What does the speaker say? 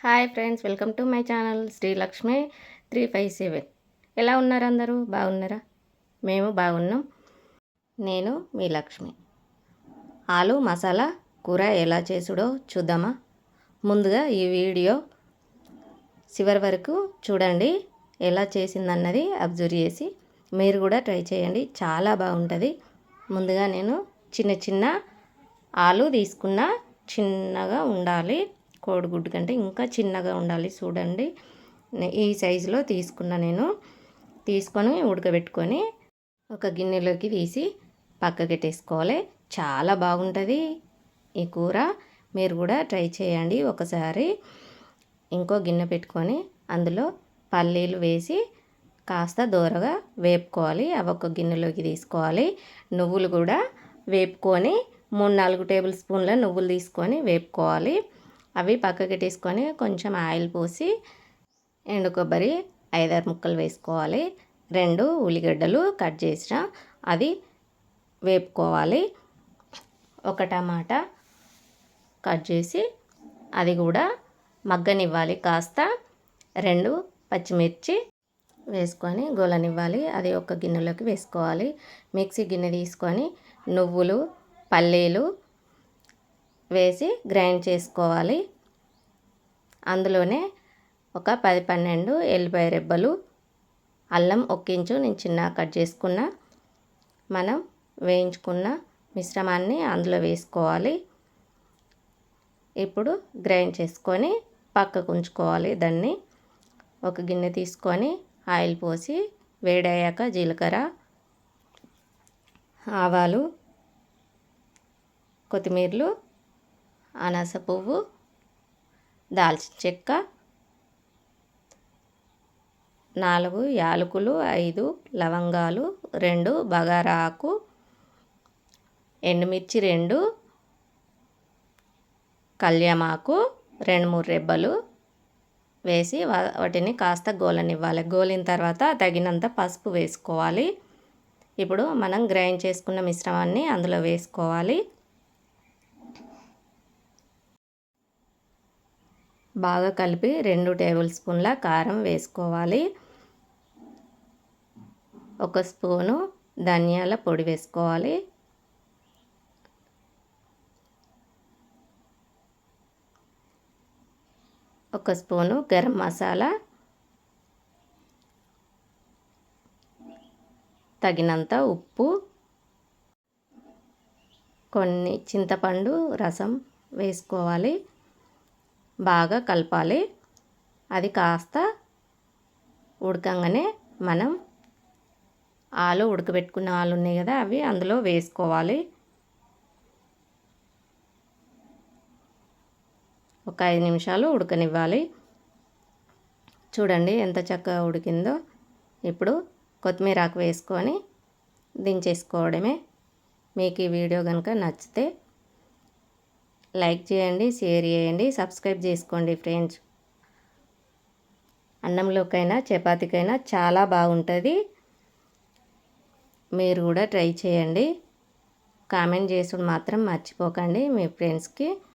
Hi friends, welcome to my channel Srilakshmi 357. ఎలా ఉన్నారు అందరూ? బాగున్నారా? మేము బాగున్నాం. నేను మీ లక్ష్మి. ఆలు మసాలా కూర ఎలా చేసుడో చూద్దామా? ముందుగా ఈ వీడియో చివరి వరకు చూడండి. ఎలా చేసిందన్నది అబ్జర్వ్ చేసి మీరు కూడా ట్రై చేయండి. చాలా బాగుంటుంది. ముందుగా నేను చిన్న చిన్న ఆలు తీసుకున్న, చిన్నగా ఉండాలి. కోడిగుడ్డు కంటే ఇంకా చిన్నగా ఉండాలి. చూడండి, ఈ సైజులో తీసుకున్న నేను. తీసుకొని ఉడకబెట్టుకొని ఒక గిన్నెలోకి తీసి పక్కకెట్టేసుకోవాలి. చాలా బాగుంటుంది ఈ కూర. మీరు కూడా ట్రై చేయండి ఒకసారి. ఇంకో గిన్నె పెట్టుకొని అందులో పల్లీలు వేసి కాస్త దూరగా వేపుకోవాలి. అవి ఒక గిన్నెలోకి తీసుకోవాలి. నువ్వులు కూడా వేపుకొని 3-4 టేబుల్ స్పూన్ల నువ్వులు తీసుకొని వేపుకోవాలి. అవి పక్కకి తీసుకొని కొంచెం ఆయిల్ పోసి ఎండు కొబ్బరి 5-6 ముక్కలు వేసుకోవాలి. 2 ఉల్లిగడ్డలు కట్ చేసిన అది వేపుకోవాలి. ఒక టమాటా కట్ చేసి అది కూడా మగ్గనివ్వాలి. కాస్త 2 పచ్చిమిర్చి వేసుకొని గోలనివ్వాలి. అది ఒక గిన్నెలోకి వేసుకోవాలి. మిక్సీ గిన్నె తీసుకొని నువ్వులు, పల్లీలు వేసి గ్రైండ్ చేసుకోవాలి. అందులోనే ఒక 10-12 ఎల్లిపాయ రెబ్బలు, అల్లం 1 ఇంచు నేను చిన్న కట్ చేసుకున్న, మనం వేయించుకున్న మిశ్రమాన్ని అందులో వేసుకోవాలి. ఇప్పుడు గ్రైండ్ చేసుకొని పక్కకు ఉంచుకోవాలి. దాన్ని ఒక గిన్నె తీసుకొని ఆయిల్ పోసి వేడయ్యాక జీలకర్ర, ఆవాలు, కొత్తిమీరలు, అనాస పువ్వు, దాల్చిన చెక్క, 4 యాలకులు, 5 లవంగాలు, 2 బగారా ఆకు, ఎండుమిర్చి 2, కళ్యామాకు 2-3 రెబ్బలు వేసి వాటిని కాస్త గోలనివ్వాలి. గోలిన తర్వాత తగినంత పసుపు వేసుకోవాలి. ఇప్పుడు మనం గ్రైండ్ చేసుకున్న మిశ్రమాన్ని అందులో వేసుకోవాలి. బాగా కలిపి 2 టేబుల్ స్పూన్ల కారం వేసుకోవాలి. 1 స్పూను ధనియాల పొడి వేసుకోవాలి. ఒక స్పూను గరం మసాలా, తగినంత ఉప్పు, కొన్ని చింతపండు రసం వేసుకోవాలి. బాగా కలపాలి. అది కాస్త ఉడకంగానే మనం ఆలు ఉడకబెట్టుకున్న ఆలు ఉన్నాయి కదా, అవి అందులో వేసుకోవాలి. ఒక 5 నిమిషాలు ఉడకనివ్వాలి. చూడండి ఎంత చక్కగా ఉడికిందో. ఇప్పుడు కొత్తిమీర ఆకు వేసుకొని దించేసుకోవడమే. మీకు ఈ వీడియో కనుక నచ్చితే లైక్ చేయండి, షేర్ చేయండి, సబ్స్క్రైబ్ చేసుకోండి ఫ్రెండ్స్. అన్నంలోకైనా చపాతీకైనా చాలా బాగుంటుంది. మీరు కూడా ట్రై చేయండి. కామెంట్ చేసుడు మాత్రం మర్చిపోకండి మీ ఫ్రెండ్స్కి.